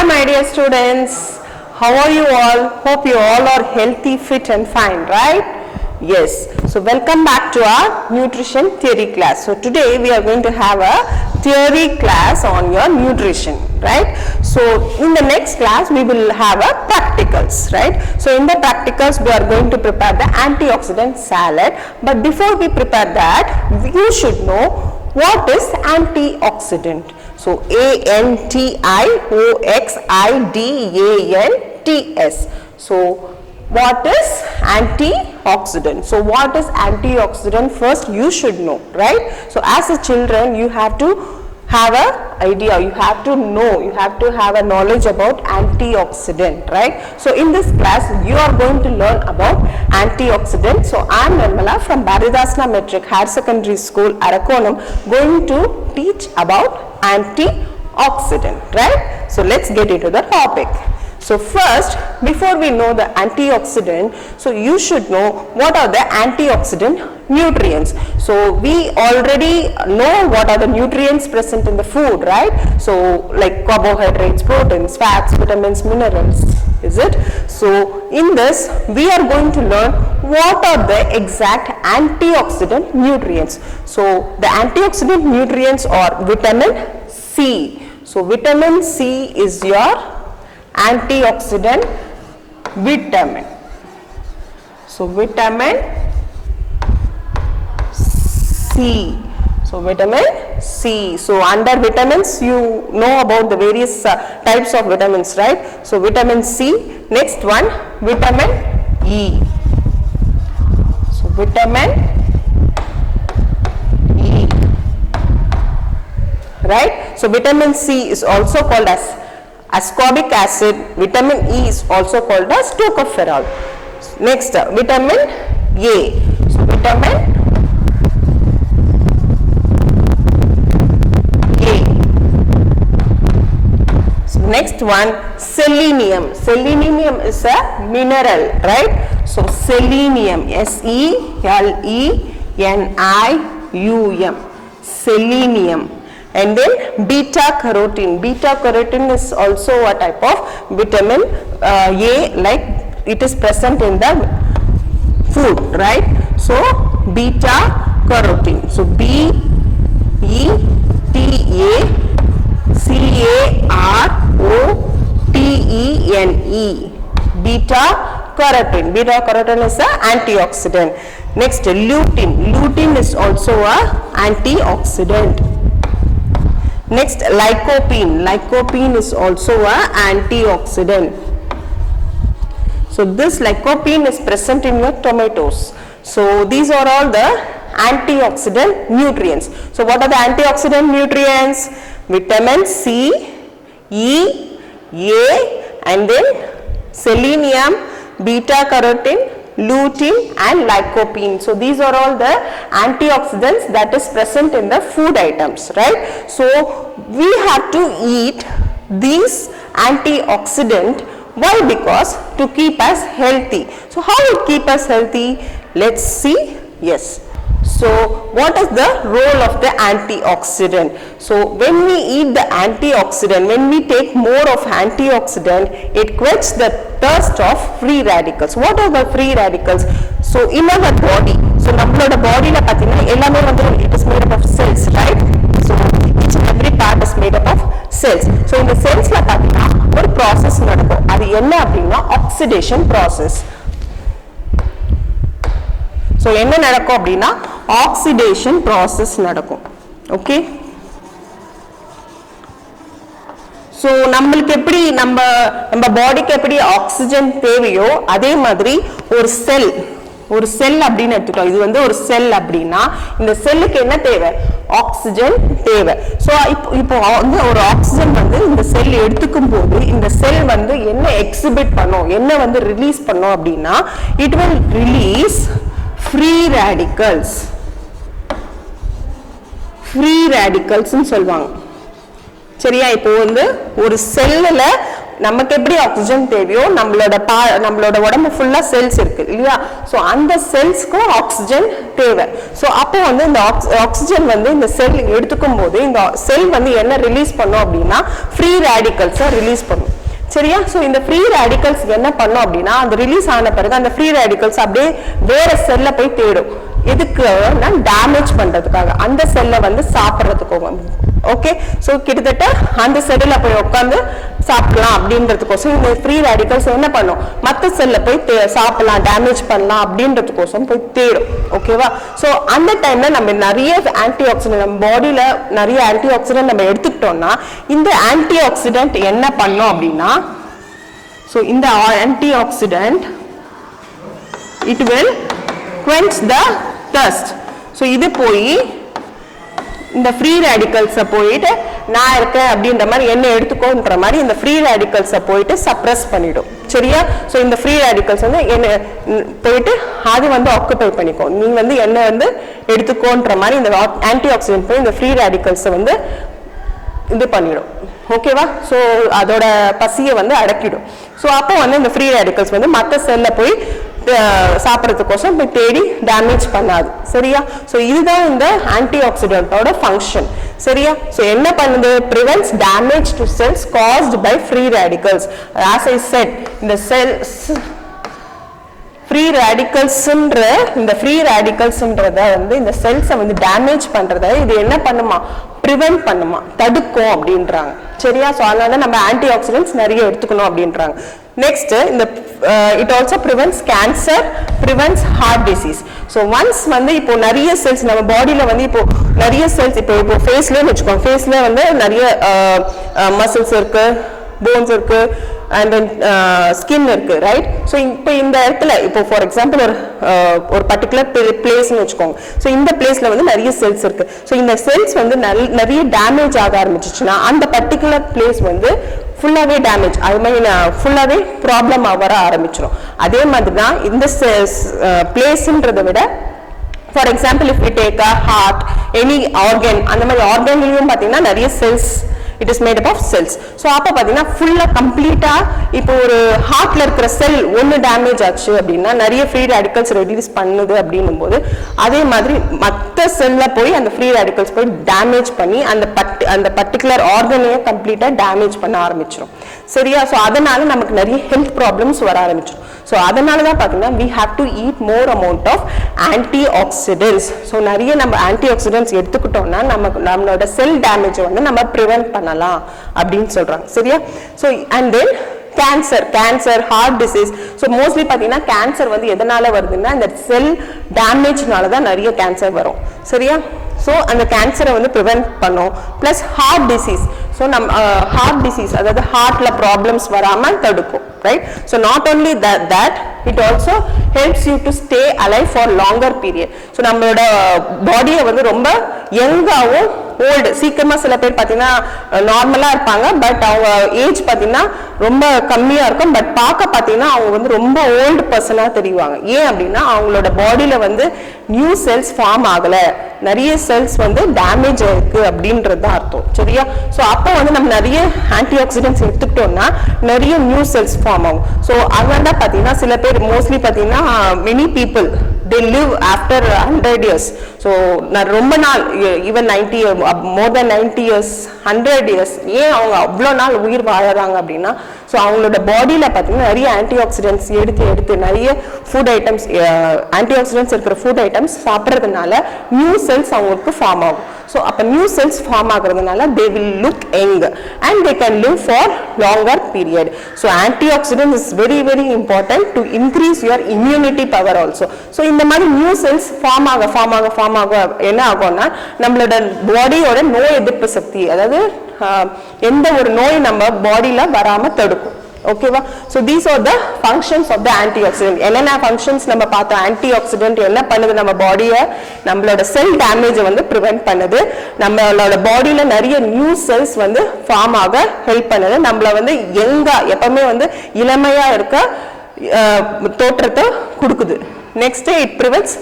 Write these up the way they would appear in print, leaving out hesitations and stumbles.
my dear students. How are you all? Hope you all are healthy, fit and fine, right? Yes. So welcome back to our nutrition theory class. So today we are going to have a theory class on your nutrition, right? So in the next class we will have a practicals, right? So in the practicals we are going to prepare the antioxidant salad. But before we prepare that, you should know what is antioxidant. So antioxidants. So what is antioxidant? So what is antioxidant? First you should know, right? So as a children you have to have a idea, you have to know, you have to have a knowledge about antioxidant, right? So in this class you are going to learn about antioxidant. So I am Nirmala from Bharadasana Metric Higher Secondary School, Arakonam, going to teach about antioxidant, right? So let's get into the topic. So first, before we know the antioxidant, so you should know what are the antioxidant nutrients. So we already know what are the nutrients present in the food, right? So like carbohydrates, proteins, fats, vitamins, minerals, is it? So in this, we are going to learn what are the exact antioxidant nutrients. So the antioxidant nutrients are vitamin C. So vitamin C is your antioxidant vitamin. So vitamin C. So vitamin C. So under vitamins you know about the various types of vitamins, right? So vitamin C. Next one, vitamin E. So vitamin E, right? So vitamin C is also called as ascorbic acid. Vitamin E is also called as tocopherol. Next, vitamin A. So vitamin A. So next one, selenium. Selenium is a mineral, right? So selenium, SELENIUM, selenium. And then beta carotene. Beta carotene is also a type of vitamin A, like it is present in the food, right? So beta carotene. So BETACAROTENE. Beta carotene. Beta carotene is an antioxidant. Next, lutein. Lutein is also a antioxidant. Next, lycopene. Lycopene is also an antioxidant. So this lycopene is present in your tomatoes. So these are all the antioxidant nutrients. So what are the antioxidant nutrients? Vitamin C, E, A, and then selenium, beta carotene, lutein and lycopene. So these are all the antioxidants that is present in the food items, right? So we have to eat these antioxidant. Why? Because to keep us healthy. So how it keep us healthy? Let's see. Yes. So what is the role of the antioxidant? So when we eat the antioxidant, when we take more of antioxidant, it quenches the thirst of free radicals. What are the free radicals? So in our body, so நம்மளோட bodyல பாத்தீங்கன்னா எல்லாமே வந்து it is made up of cells, right? So each and every part is made up of cells. So இந்த cellsல பாத்தீங்கன்னா ஒரு process நடக்கும். அது என்ன அப்படின்னா oxidation process. So என்ன நடக்கும் அப்படின்னா oxidation process நடக்கும். Okay? So நம்மளுக்கு எப்படி நம்ம பாடிக்கு எப்படி ஆக்சிஜன் தேவையோ அதே மாதிரி ஒரு செல் அப்படின்னு எடுத்துட்டோம். இது வந்து ஒரு செல் அப்படின்னா இந்த செல்லுக்கு என்ன தேவை? ஆக்சிஜன் தேவை. ஸோ இப்போ வந்து ஒரு ஆக்சிஜன் வந்து இந்த செல் எடுத்துக்கும் போது இந்த செல் வந்து என்ன எக்ஸிபிட் பண்ணும், என்ன வந்து ரிலீஸ் பண்ணும் அப்படின்னா it will release free radicals. Free ரேடிக்கல்ஸ்ன்னு சொல்லுவாங்க. சரியா? இப்போ வந்து ஒரு செல்லுல நமக்கு எப்படி ஆக்சிஜன் தேவையோ நம்மளோட உடம்பு ஃபுல்லா செல்ஸ் இருக்கு இல்லையா? ஸோ அந்த செல்ஸ்க்கும் ஆக்சிஜன் தேவை. ஸோ அப்போ வந்து இந்த ஆக்சிஜன் வந்து இந்த செல் எடுத்துக்கும் போது இந்த செல் வந்து என்ன ரிலீஸ் பண்ணும் அப்படின்னா ஃப்ரீ ரேடிக்கல்ஸை ரிலீஸ் பண்ணும். சரியா? ஸோ இந்த ஃப்ரீ ரேடிக்கல்ஸ் என்ன பண்ணும் அப்படின்னா அந்த ரிலீஸ் ஆன பிறகு அந்த ஃப்ரீ ரேடிக்கல்ஸ் அப்படியே வேற செல்ல போய் தேடும். எதுக்குன்னா டேமேஜ் பண்றதுக்காக, அந்த செல்லை வந்து சாப்பிட்றதுக்கோங்க. ஓகே, ஸோ கிட்டத்தட்ட அந்த செல்லில் போய் உட்காந்து சாப்பிடலாம் அப்படின்றதுக்கோசம் இந்த ஃப்ரீ ரேடிக்கல்ஸ் என்ன பண்ணும், மற்ற செல்ல போய் சாப்பிடலாம், டேமேஜ் பண்ணலாம் அப்படின்றதுக்கோசம் போய் தேடும். ஓகேவா? ஸோ அந்த டைம்ல நம்ம நிறைய ஆன்டி ஆக்சிடென்ட் நம்ம பாடியில நிறைய ஆன்டி ஆக்சிடென்ட் நம்ம எடுத்துக்கிட்டோம்னா இந்த ஆன்டி ஆக்சிடென்ட் என்ன பண்ணும் அப்படின்னா, ஸோ இந்த anti accident it will quench the thirst. So இது போய் இந்த ஃப்ரீ ரேடிக்கல்ஸை போயிட்டு நான் இருக்கேன் அப்படின்ற மாதிரி என்ன எடுத்துக்கோன்ற மாதிரி இந்த ஃப்ரீ ரேடிக்கல்ஸை போயிட்டு சப்ரஸ் பண்ணிடும். சரியா? ஸோ இந்த ஃப்ரீ ரேடிக்கல்ஸ் வந்து என்ன போயிட்டு அது வந்து ஆக்குபை பண்ணிக்கோ, நீ வந்து என்ன வந்து எடுத்துக்கோன்ற மாதிரி இந்த ஆன்டி ஆக்சிடென்ட் போய் இந்த ஃப்ரீ ரேடிக்கல்ஸை வந்து இது பண்ணிடும். ஓகேவா? ஸோ அதோட பசியை வந்து அடக்கிடும். ஸோ அப்போ வந்து இந்த ஃப்ரீ ரேடிக்கல்ஸ் வந்து மற்ற செல்ல போய் சாப்பிட்றதுக்கோசம் போய் தேடி டேமேஜ் பண்ணாது. சரியா? ஸோ இதுதான் இந்த ஆன்டி ஆக்சிடென்ட்டோட ஃபங்க்ஷன். சரியா? ஸோ என்ன பண்ணுது, prevents damage to cells caused by free radicals. As I said, இந்த செல்ஸ் ஃப்ரீ ரேடிக்கல்ஸ்ன்ற இந்த ஃப்ரீ ரேடிக்கல்ஸ்ன்றத வந்து இந்த செல்ஸை வந்து டேமேஜ் பண்றத இது என்ன பண்ணுமா, ப்ரிவென்ட் பண்ணுமா, தடுக்கும் அப்படின்றாங்க. சரியா? ஸோ அதனால நம்ம ஆன்டி ஆக்சிடென்ட்ஸ் நிறைய எடுத்துக்கணும் அப்படின்றாங்க. நெக்ஸ்ட் இந்த it also prevents cancer, prevents heart disease. So once வந்து இப்போ நிறைய செல்ஸ் நம்ம பாடியில வந்து இப்போ நிறைய செல்ஸ் இப்போ ஃபேஸ்லேயே வச்சுக்கோங்க, ஃபேஸ்ல வந்து நிறைய மசில்ஸ் இருக்கு, போன்ஸ் இருக்கு, அண்ட் தென் ஸ்கின் இருக்கு, ரைட்? ஸோ இப்போ இந்த இடத்துல இப்போ ஃபார் எக்ஸாம்பிள் ஒரு பர்டிகுலர் பிளேஸ்ன்னு வச்சுக்கோங்க. ஸோ இந்த பிளேஸ்ல வந்து நிறைய செல்ஸ் இருக்கு. ஸோ இந்த செல்ஸ் வந்து நிறைய டேமேஜ் ஆக ஆரம்பிச்சிச்சுன்னா அந்த பர்டிகுலர் பிளேஸ் வந்து ஃபுல்லாகவே டேமேஜ், அது மாதிரி ஃபுல்லாகவே ப்ராப்ளம் வர ஆரம்பிச்சிடும். அதே மாதிரி தான் இந்த பிளேஸ்ன்றதை விட for example if we take a heart, any organ, அந்த மாதிரி ஆர்கன்லையும் பார்த்தீங்கன்னா நிறைய cells, it is made up of cells. So அப்போ பார்த்தீங்கன்னா ஃபுல்லாக கம்ப்ளீட்டாக இப்போ ஒரு ஹார்ட்ல இருக்கிற செல் ஒன்று டேமேஜ் ஆச்சு அப்படின்னா நிறைய ஃப்ரீ ரேடிக்கல்ஸ் ரெடியூஸ் பண்ணுது அப்படின்னும் போது அதே மாதிரி மற்ற செல்ல போய் அந்த ஃப்ரீ ரேடிக்கல்ஸ் போய் டேமேஜ் பண்ணி அந்த பர்டிகுலர் ஆர்கனையே கம்ப்ளீட்டாக டேமேஜ் பண்ண ஆரம்பிச்சிடும். சரியா? ஸோ அதனால நமக்கு நிறைய ஹெல்த் ப்ராப்ளம்ஸ் வர ஆரம்பிச்சிடும். ஸோ அதனால தான் பார்த்தீங்கன்னா we have to eat more amount of antioxidants. So நிறைய நம்ம ஆன்டி ஆக்சிடென்ட்ஸ் எடுத்துக்கிட்டோம்னா நம்மளோட செல் டேமேஜை வந்து நம்ம ப்ரிவென்ட் பண்ணலாம் அப்படின்னு சொல்றாங்க. சரியா? So and then cancer, heart disease. So mostly பார்த்தீங்கன்னா கேன்சர் வந்து எதனால வருதுன்னா இந்த செல் டேமேஜ்னால தான் நிறைய கேன்சர் வரும். சரியா? ஸோ அந்த கேன்சரை வந்து ப்ரிவென்ட் பண்ணும். Plus heart disease. ஸோ நம்ம ஹார்ட் டிசீஸ் அதாவது ஹார்ட்ல ப்ராப்ளம்ஸ் வராமல் தடுக்கும், right? So not only that it also helps you to stay alive for longer period. So நம்மளோட பாடியை வந்து ரொம்ப யங்காகவும் ஓல்டு சீக்கிரமா சில பேர் பார்த்தீங்கன்னா நார்மலா இருப்பாங்க, பட் அவங்க ஏஜ் பார்த்தீங்கன்னா ரொம்ப கம்மியா இருக்கும், பட் பார்க்க பார்த்தீங்கன்னா அவங்க வந்து ரொம்ப ஓல்டு பர்சனா தெரிவாங்க. ஏன் அப்படின்னா அவங்களோட பாடியில வந்து நியூ செல்ஸ் ஃபார்ம் ஆகல, நிறைய செல்ஸ் வந்து டேமேஜ் ஆயிருக்கு அப்படின்றது தான் அர்த்தம். சரியா? ஸோ அப்போ வந்து நம்ம நிறைய ஆன்டி ஆக்சிடென்ட்ஸ் எடுத்துக்கிட்டோம்னா நிறைய நியூ செல்ஸ் ஃபார்ம் ஆகும். ஸோ அதனால பார்த்தீங்கன்னா சில பேர் மோஸ்ட்லி பார்த்தீங்கன்னா many people they live after 100 years. So நான் ரொம்ப நாள் even 90 more than 90 years 100 years ஏன் அவங்க அவ்வளோ நாள் உயிர் வாழறாங்க அப்படின்னா ஸோ அவங்களோட பாடியில் பார்த்தீங்கன்னா நிறைய ஆன்டி ஆக்சிடென்ட்ஸ் எடுத்து நிறைய ஃபுட் ஐட்டம்ஸ் ஆன்டி ஆக்சிடென்ட்ஸ் இருக்கிற ஃபுட் ஐட்டம்ஸ் சாப்பிட்றதுனால நியூ செல்ஸ் அவங்களுக்கு ஃபார்ம் ஆகும். ஸோ அப்போ நியூ செல்ஸ் ஃபார்ம் ஆகுறதுனால they will look young and they can live for longer period. So antioxidant is very very important to increase your immunity power also. So இந்த மாதிரி new cells form ஆக என்ன ஆகும்னா நம்மளோட பாடியோட நோய் எதிர்ப்பு சக்தி, அதாவது எந்த ஒரு நோய் நம்ம பாடியில வராம தடுக்கும். ஓகேவா? So these are the functions of the antioxidant. என்னென்ன ஃபங்க்ஷன்ஸ் நம்ம பார்த்தோம்? ஆன்டி ஆக்சிடென்ட் என்ன பண்ணுது? நம்ம பாடியை நம்மளோட செல் டேமேஜை வந்து ப்ரிவென்ட் பண்ணுது, நம்மளோட பாடியில நிறைய நியூ செல்ஸ் வந்து ஃபார்ம் ஆக ஹெல்ப் பண்ணுது, நம்மள வந்து யங்கா எப்பவுமே வந்து இளமையா இருக்க தோற்றத்தை கொடுக்குது. Next it prevents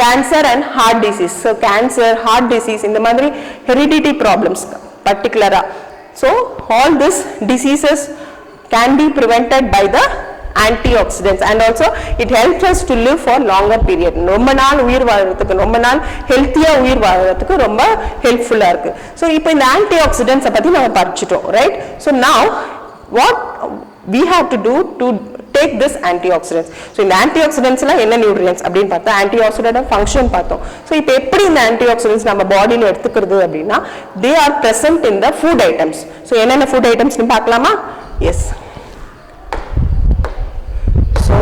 cancer and heart disease. So cancer, heart disease இந்த மாதிரி ஹெரிடிட்டி ப்ராப்ளம்ஸ் பர்டிகுலரா. So all this diseases can be prevented by the antioxidants, and also it helps us to live for longer period. ரொம்ப நாள் உயிர் வாழறதுக்கு, ரொம்ப நாள் ஹெல்த்தியா உயிர் வாழறதுக்கு ரொம்ப ஹெல்ப்ஃபுல்லா இருக்கு. ஸோ இப்போ இந்த ஆன்டிஆக்சிடென்ட்ஸை பத்தி நம்ம படிச்சிட்டோம், right? So now what we have to do to take this antioxidants. So இந்த antioxidants எல்லாம் என்ன nutrients அப்படினு பார்த்தா antioxidant function பார்த்தோம். So இப்போ எப்படி இந்த antioxidants நம்ம பாடியில எடுத்துக்கிறது அப்படினா they are present in the food items. So என்னென்ன food items னு பார்க்கலாமா? Yes. So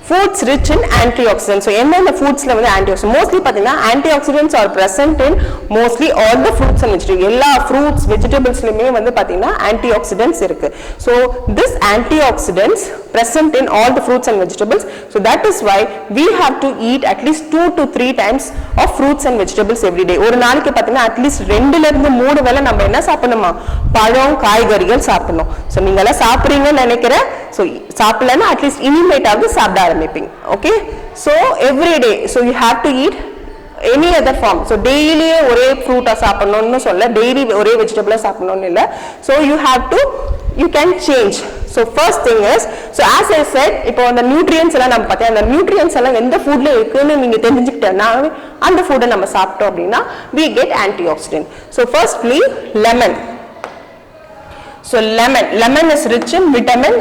foods rich in antioxidants. So என்னென்ன foodsல வந்து antioxidants mostly பாத்தீங்கன்னா antioxidants are present in mostly all the fruits and vegetables. எல்லா fruits vegetablesலயுமே வந்து பாத்தீங்கன்னா antioxidants இருக்கு. So this antioxidants present in all the fruits and vegetables. So that is why we have to eat at least 2 to 3 times of fruits and vegetables every day. ஒரு நாளைக்கு பாத்தீங்கன்னா at least 2 ல இருந்து 3 வேளை நம்ம என்ன சாப்பிடணுமா? பழம், காய்கறிகள் சாப்பிடணும். So நீங்க எல்லாம் சாப்பிடுறீங்கன்னு நினைக்கிறேன். So சாப்பிடலன்னா at least இனிமேட்டாவது சாப்பிட ஆரம்பிப்பீங்க. Okay? So every day, so you have to eat any other form. So daily ஒரே ஃப்ரூட்டா சாப்பிடணும்னு சொல்ல, daily ஒரே வெஜிடபிளா சாப்பிடணும்னு இல்ல. So you have to, you can change. So first thing is, so as I said, இப்போ அந்த நியூட்ரியன்ஸ் எல்லாம் நம்ம பார்த்தா அந்த நியூட்ரியன்ஸ் எல்லாம் எந்த ஃபுட்ல இருக்குன்னு நீங்க தெரிஞ்சுக்கிட்டேன்னா அந்த ஃபுட்டை நம்ம சாப்பிட்டோம் அப்படின்னா we get antioxidant. So firstly lemon. So lemon is rich in vitamin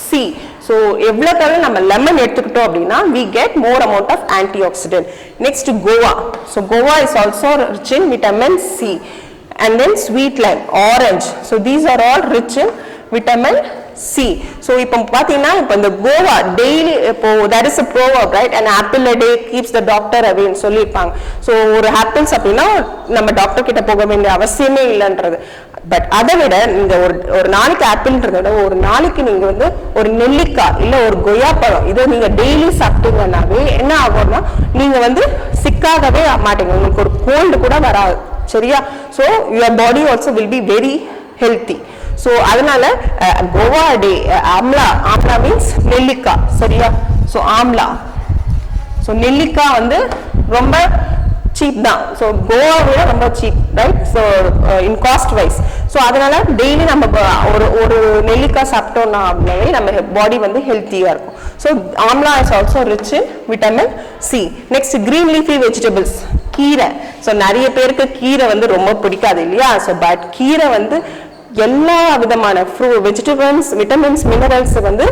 C. So எவ்வளவு நம்ம லெமன் எடுத்துக்கிட்டோம் அப்படின்னா we get more amount of antioxidant. Next guava. So guava is also rich in vitamin C. And then sweet lime, orange. So these are all rich in vitamin C. So இப்போ பாத்தீங்கன்னா இப்போ இந்த Goa daily இப்போ that is a proverb, right? An apple a day keeps the doctor away ன்னு சொல்லிருப்பாங்க. So ஒரு apples அப்படின்னா நம்ம டாக்டர் கிட்ட போக வேண்டிய அவசியமே இல்லைன்றது. பட் அதை விட நீங்க ஒரு நாளைக்கு ஆப்பிள்ன்றத விட ஒரு நாளைக்கு நீங்க வந்து ஒரு நெல்லிக்காய் இல்ல ஒரு கொய்யா பழம் இதை நீங்க டெய்லி சாப்பிட்டீங்கன்னாவே என்ன ஆகும்னா நீங்க வந்து சிக்காகவே மாட்டீங்க, உங்களுக்கு ஒரு கோல்டு கூட வராது. சரியா? So your body also will be very healthy. So அதனால கோவா டே ஆம்லா மீன்ஸ் நெல்லிக்காய். சரியா? So ஆம்லா, so நெல்லிக்காய் வந்து ரொம்ப சீப் தான். ஸோ கோவா விட ரொம்ப cheap, right? So in cost wise. So அதனால டெய்லி நம்ம ஒரு நெல்லிக்காய் சாப்பிட்டோம்னா அப்படின்னாவே நம்ம பாடி வந்து ஹெல்த்தியாக இருக்கும். So amla is also rich in vitamin C. Next green leafy vegetables, கீரை. ஸோ நிறைய பேருக்கு கீரை வந்து ரொம்ப பிடிக்காது இல்லையா? ஸோ பட் கீரை வந்து எல்லா விதமான வெஜிடபிள்ஸ், விட்டமின்ஸ், மினரல்ஸ் வந்து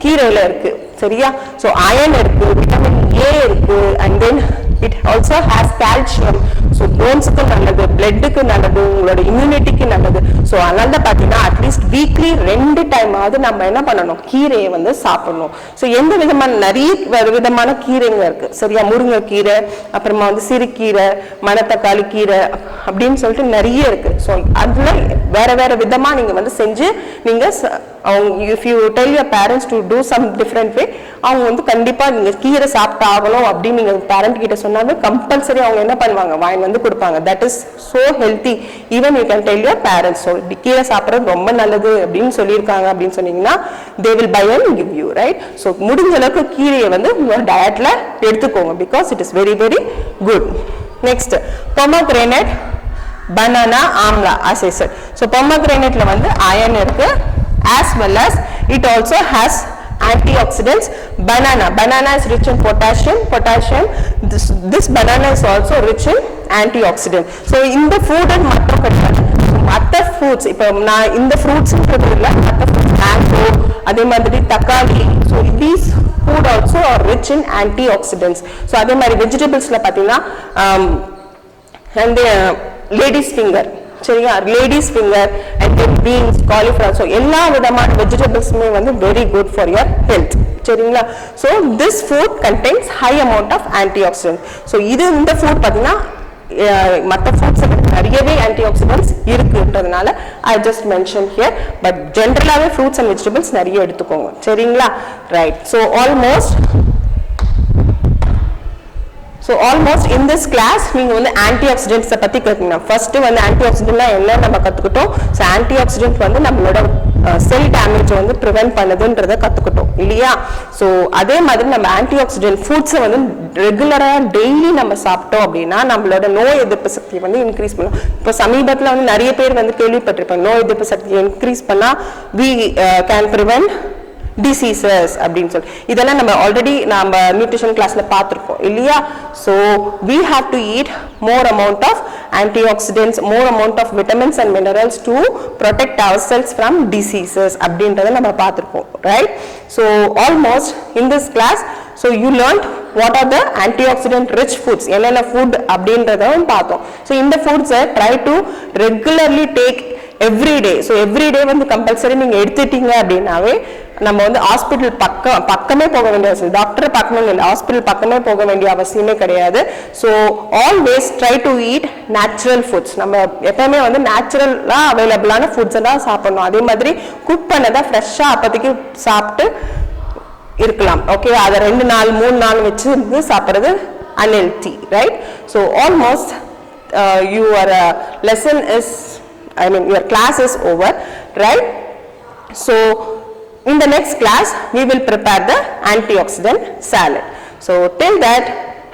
கீரையில இருக்கு. சரியா? ஸோ அயன் இருக்கு, விட்டமின் ஏ இருக்கு, and then it also has calcium. So bonesக்கு நல்லது, bloodக்கு நல்லது, உங்களோட immunityக்கு நல்லது. So அதனால பாத்தீங்கன்னா அட்லீஸ்ட் வீக்லி 2 டைம் ஆவது நம்ம என்ன பண்ணணும்? கீரையை வந்து சாப்பிடணும். ஸோ எந்த விதமான நிறைய விதமான கீரைங்க இருக்கு. சரியா? முருங்கைக்கீரை, அப்புறமா வந்து சிறுகீரை, மணத்தக்காளி கீரை அப்படின்னு சொல்லிட்டு நிறைய இருக்கு. ஸோ அதுல வேற வேற விதமா நீங்க வந்து செஞ்சு நீங்க if you tell your parents to do some different way, அவங்க வந்து கண்டிப்பா நீங்க கீரை சாப்பிட்டு ஆகணும் அப்படின்னு நீங்க பேரண்ட் கிட்ட சொன்னாவே கம்பல்சரி அவங்க என்ன பண்ணுவாங்க? வாங்கி வந்து கொடுப்பாங்க. That is so healthy. Even you can tell your parents, so கீரை சாப்பிட்றது ரொம்ப நல்லது அப்படின்னு சொல்லியிருக்காங்க அப்படின்னு சொன்னீங்கன்னா they will buy and give you, right? So முடிஞ்ச அளவுக்கு கீரையை வந்து உங்க டயட்ல எடுத்துக்கோங்க, because it is very very good. Next pomegranate, banana, amla, as I said. So pomegranate la vandu iron irukku, as well as it also has antioxidants. Banana is rich in potassium. This banana is also rich in antioxidant. So in the food and mattum kadiyadu, other fruits ipo na in the fruits illa other fruits, mango, adhe madri takali, so these food also are rich in antioxidants. So adhe mari vegetables la pathina and ladies finger, சரியா? ladies finger and then beans, cauliflower, so எல்லா விதமான vegetablesமே வந்து very good for your health. சரிங்களா? so this food contains high amount of antioxidants. so இது இந்த food பாத்தீங்கன்னா மற்ற fruits நிறையவே antioxidants இருக்குன்றதுனால I just mentioned here, but generally fruits and vegetables நிறைய எடுத்துக்கோங்க. சரிங்களா? right. so almost in this class நீங்க வந்து antioxidants பத்தி கேட்கணும். ஃபர்ஸ்ட் வந்து antioxidants என்ன நம்ம கத்துக்கிட்டோம். so antioxidants வந்து நம்மளோட செல் டேமேஜ் வந்து prevent பண்ணுதுன்றதை கத்துக்கிட்டோம் இல்லையா? so அதே மாதிரி நம்ம antioxidant foods வந்து ரெகுலரா டெய்லி நம்ம சாப்பிட்டோம் அப்படின்னா நம்மளோட நோய் எதிர்ப்பு சக்தியை வந்து இன்க்ரீஸ் பண்ணும். இப்போ சமீபத்தில் வந்து நிறைய பேர் வந்து கேள்விப்பட்டிருப்பாங்க, நோய் எதிர்ப்பு சக்தியை இன்க்ரீஸ் பண்ணா we can prevent diseases அப்படின்னு சொல்லி இதெல்லாம் நம்ம ஆல்ரெடி நம்ம நியூட்ரிஷன் கிளாஸ்ல பார்த்திருப்போம் இல்லையா so we have to eat more amount of antioxidants more amount of vitamins and minerals to protect ourselves from diseases அப்படின்றத நம்ம பார்த்திருப்போம் right so almost in this class so you learned what are the antioxidant rich foods என்னென்ன food அப்படின்றதையும் பார்த்தோம் so இந்த foods try to regularly take every day so every day வந்து compulsory நீங்க எடுத்துட்டீங்க அப்படினாவே நம்ம வந்து ஹாஸ்பிடல் பக்கமே போக வேண்டிய அவசியம் டாக்டர் பார்க்கணும் இல்ல ஹாஸ்பிடல் பக்கமே போக வேண்டிய அவசியமே கிடையாது so always try to eat natural foods நம்ம எப்பவுமே வந்து நேச்சுரலா அவேலபிளான ஃபுட்ஸ் தான் சாப்பிடணும் அதே மாதிரி குக் பண்ணதா ஃப்ரெஷ்ஷா அப்போதைக்கு சாப்பிட்டு இருக்கலாம் ஓகே அத 2 நாள் 3 நாள் வச்சு இருந்து சாப்பிடுறது unhealthy right so almost your lesson is I mean your class is over right so in the next class we will prepare the antioxidant salad so till that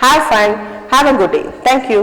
have fun have a good day thank you